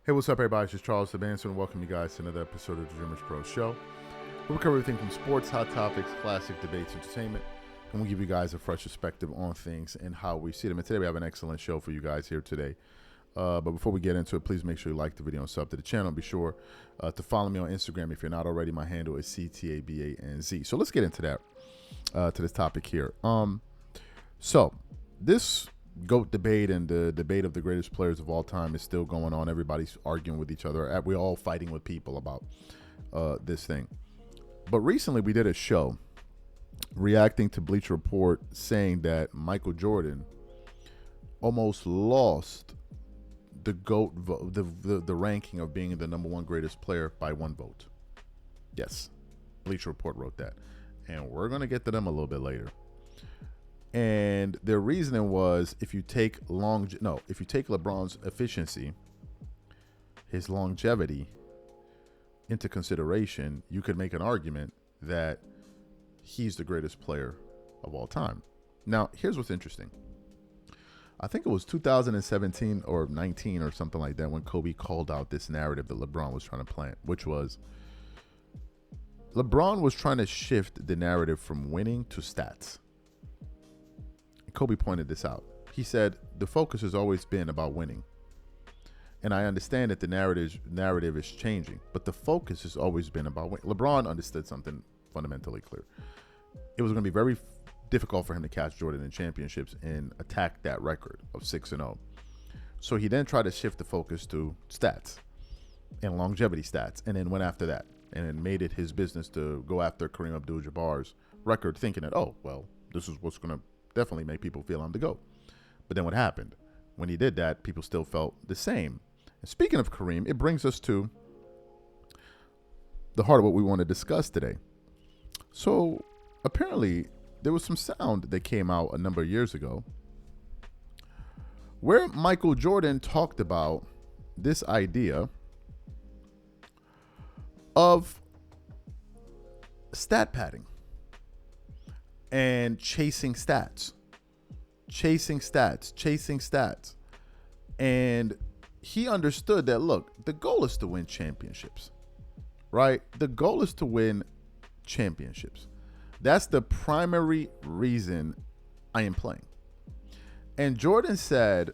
Hey, what's up, everybody? It's just Charles the Bandsman, and welcome you guys to another episode of the DREAMERSPRO show. We cover everything from sports, hot topics, classic debates, entertainment, and we give you guys a fresh perspective on things and how we see them. And today we have an excellent show for you guys here today. But before we get into it, please make sure you like the video and sub to the channel. Be sure to follow me on Instagram if you're not already. My handle is CTABANZ. So let's get into that, to this topic here. So this GOAT debate and the debate of the greatest players of all time is still going on. Everybody's arguing with each other. We're all fighting with people about this thing. But recently we did a show reacting to Bleacher Report saying that Michael Jordan almost lost the GOAT vote, the ranking of being the #1 greatest player by 1 vote. Yes, Bleacher Report wrote that. And we're going to get to them a little bit later. And their reasoning was if you take LeBron's efficiency, his longevity into consideration, you could make an argument that he's the greatest player of all time. Now, here's what's interesting. I think it was 2017 or 19 or something like that when Kobe called out this narrative that LeBron was trying to plant, which was LeBron was trying to shift the narrative from winning to stats. Kobe pointed this out. He said the focus has always been about winning. And I understand that the narrative is changing, but the focus has always been about winning. LeBron understood something fundamentally clear. It was going to be very difficult for him to catch Jordan in championships and attack that record of 6-0. So he then tried to shift the focus to stats and longevity stats, and then went after that, and then made it his business to go after Kareem Abdul-Jabbar's record, thinking that, oh, well, this is what's going to definitely make people feel I'm the GOAT. But then what happened? When he did that, people still felt the same. And speaking of Kareem, it brings us to the heart of what we want to discuss today. So apparently there was some sound that came out a number of years ago where Michael Jordan talked about this idea of stat padding and chasing stats. And he understood that, look, the goal is to win championships, right? The goal is to win championships. That's the primary reason I am playing. And Jordan said,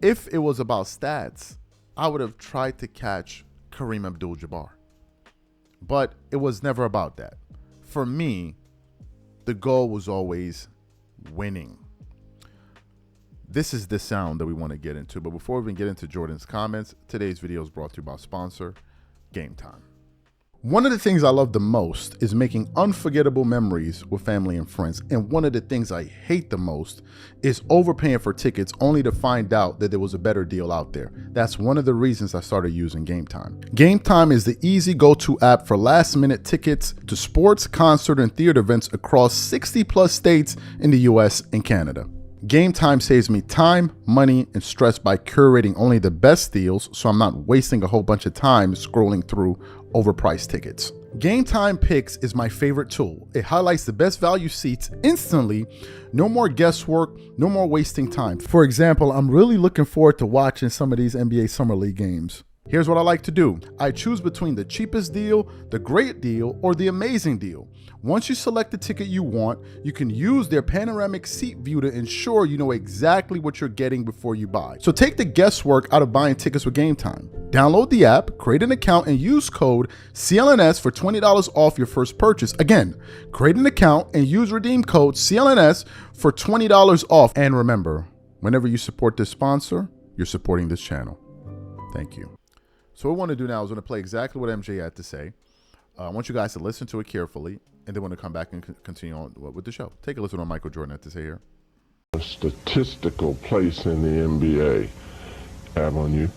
if it was about stats, I would have tried to catch Kareem Abdul-Jabbar. But it was never about that. For me, the goal was always winning. This is the sound that we want to get into. But before we even get into Jordan's comments, today's video is brought to you by sponsor, Game Time. One of the things I love the most is making unforgettable memories with family and friends. And one of the things I hate the most is overpaying for tickets only to find out that there was a better deal out there. That's one of the reasons I started using Game Time. Game Time is the easy go-to app for last-minute tickets to sports, concert, and theater events across 60+ states in the US and Canada. Game Time saves me time, money, and stress by curating only the best deals, so I'm not wasting a whole bunch of time scrolling through overpriced tickets. Game Time Picks is my favorite tool. It highlights the best value seats instantly. No more guesswork, no more wasting time. For example, I'm really looking forward to watching some of these NBA Summer League games. Here's what I like to do. I choose between the cheapest deal, the great deal, or the amazing deal. Once you select the ticket you want, you can use their panoramic seat view to ensure you know exactly what you're getting before you buy. So take the guesswork out of buying tickets with Game Time. Download the app, create an account, and use code CLNS for $20 off your first purchase. Again, create an account and use redeem code CLNS for $20 off. And remember, whenever you support this sponsor, you're supporting this channel. Thank you. So what I want to do now is I'm going to play exactly what MJ had to say. I want you guys to listen to it carefully, and then want to come back and continue on with the show. Take a listen to what Michael Jordan had to say here. A statistical place in the NBA, haven't you?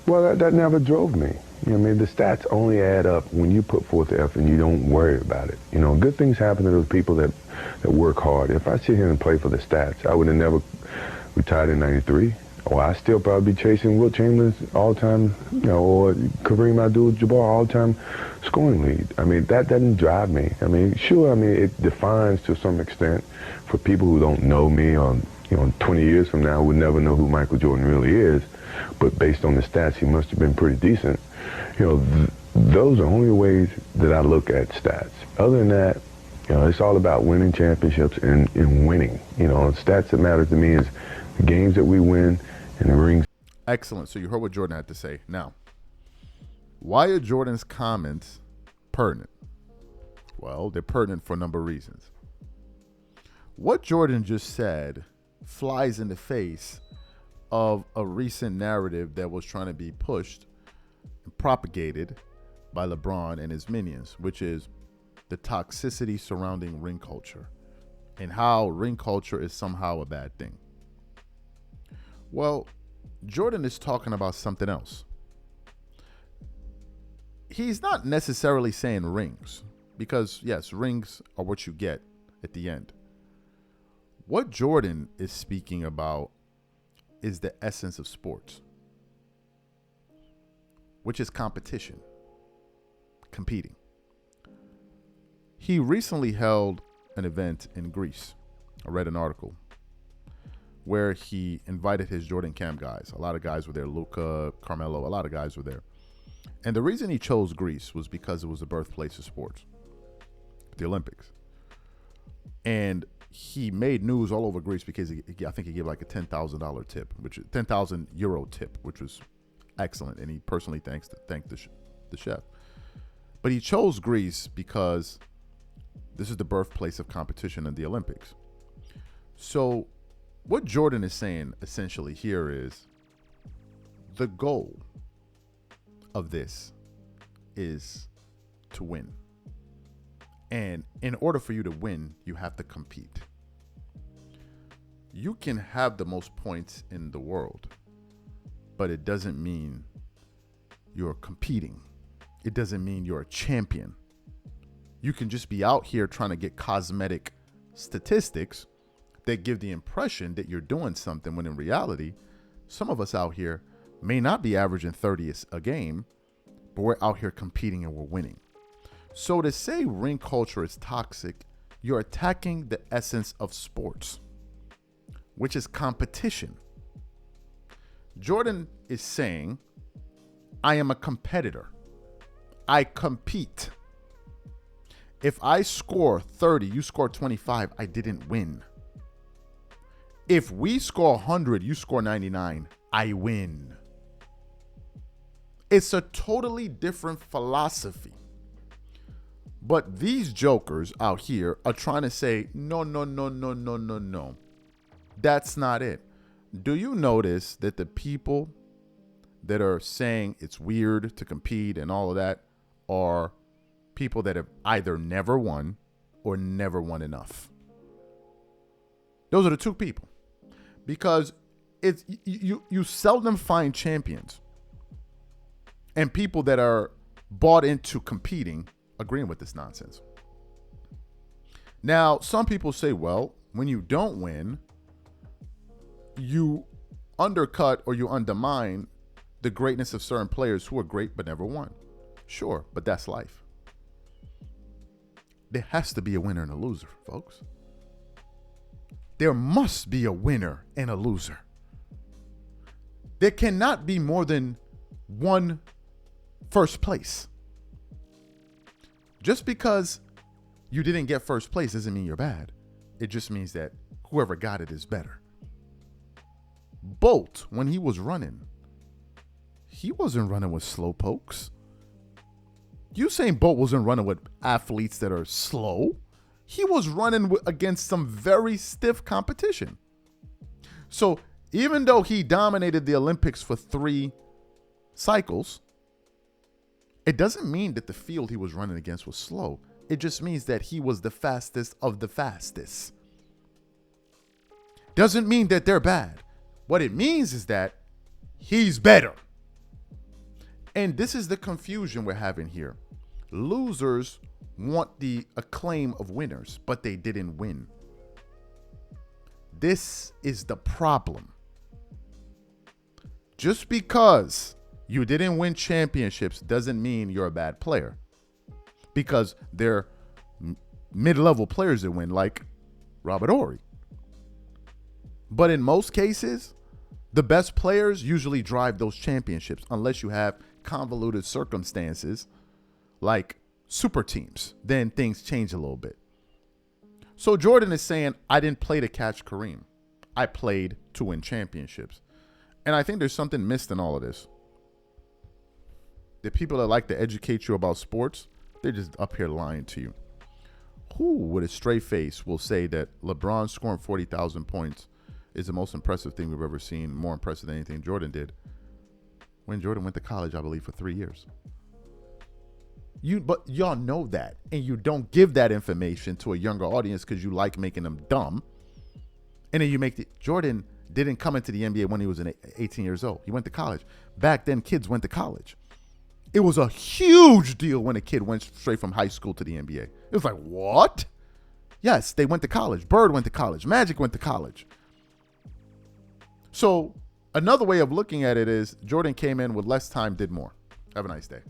Well, that never drove me. You know, I mean, the stats only add up when you put forth the effort and you don't worry about it. You know, good things happen to those people that work hard. If I sit here and play for the stats, I would have never retired in '93. Or I still probably be chasing Wilt Chamberlain's all-time, you know, or Kareem Abdul-Jabbar all-time scoring lead. I mean, that doesn't drive me. I mean, sure, I mean, it defines to some extent for people who don't know me or 20 years from now, we'll never know who Michael Jordan really is, but based on the stats, he must have been pretty decent. Those are only ways that I look at stats. Other than that, it's all about winning championships and winning. Stats that matter to me is the games that we win and the rings. Excellent. So you heard what Jordan had to say. Now, why are Jordan's comments pertinent? Well, they're pertinent for a number of reasons. What Jordan just said flies in the face of a recent narrative that was trying to be pushed and propagated by LeBron and his minions, which is the toxicity surrounding ring culture and how ring culture is somehow a bad thing. Well, Jordan is talking about something else. He's not necessarily saying rings, because yes, rings are what you get at the end. What Jordan is speaking about is the essence of sports, which is competition, competing. He recently held an event in Greece. I read an article where he invited his Jordan Camp guys. A lot of guys were there. Luka, Carmelo, a lot of guys were there. And the reason he chose Greece was because it was the birthplace of sports, the Olympics. And he made news all over Greece because I think he gave like a $10,000 tip, which is 10,000 euro tip, which was excellent. And he personally thanked the chef. But he chose Greece because this is the birthplace of competition in the Olympics. So what Jordan is saying essentially here is the goal of this is to win. And in order for you to win, you have to compete. You can have the most points in the world, but it doesn't mean you're competing. It doesn't mean you're a champion. You can just be out here trying to get cosmetic statistics that give the impression that you're doing something, when in reality, some of us out here may not be averaging 30 a game, but we're out here competing and we're winning. So to say ring culture is toxic, you're attacking the essence of sports, which is competition. Jordan is saying, I am a competitor. I compete. If I score 30, you score 25, I didn't win. If we score 100, you score 99, I win. It's a totally different philosophy. But these jokers out here are trying to say, no. That's not it. Do you notice that the people that are saying it's weird to compete and all of that are people that have either never won or never won enough? Those are the two people. Because it's you seldom find champions and people that are bought into competing agreeing with this nonsense. Now, some people say, well, when you don't win, you undercut or you undermine the greatness of certain players who are great but never won. Sure, but that's life. There has to be a winner and a loser, folks. There must be a winner and a loser. There cannot be more than one first place. Just because you didn't get first place doesn't mean you're bad. It just means that whoever got it is better. Bolt, when he was running, he wasn't running with slow pokes. Usain Bolt wasn't running with athletes that are slow. He was running against some very stiff competition. So even though he dominated the Olympics for 3 cycles, it doesn't mean that the field he was running against was slow. It just means that he was the fastest of the fastest. Doesn't mean that they're bad. What it means is that he's better. And this is the confusion we're having here. Losers want the acclaim of winners, but they didn't win. This is the problem. Just because you didn't win championships doesn't mean you're a bad player. Because they're mid-level players that win, like Robert Horry. But in most cases, the best players usually drive those championships unless you have convoluted circumstances like super teams. Then things change a little bit. So Jordan is saying, I didn't play to catch Kareem. I played to win championships. And I think there's something missed in all of this. The people that like to educate you about sports, they're just up here lying to you. Who with a straight face will say that LeBron scoring 40,000 points is the most impressive thing we've ever seen, more impressive than anything Jordan did when Jordan went to college, I believe, for 3 years. But y'all know that, and you don't give that information to a younger audience because you like making them dumb. And then you make Jordan didn't come into the NBA when he was 18 years old. He went to college. Back then, kids went to college. It was a huge deal when a kid went straight from high school to the NBA. It was like, what? Yes, they went to college. Bird went to college. Magic went to college. So another way of looking at it is Jordan came in with less time, did more. Have a nice day.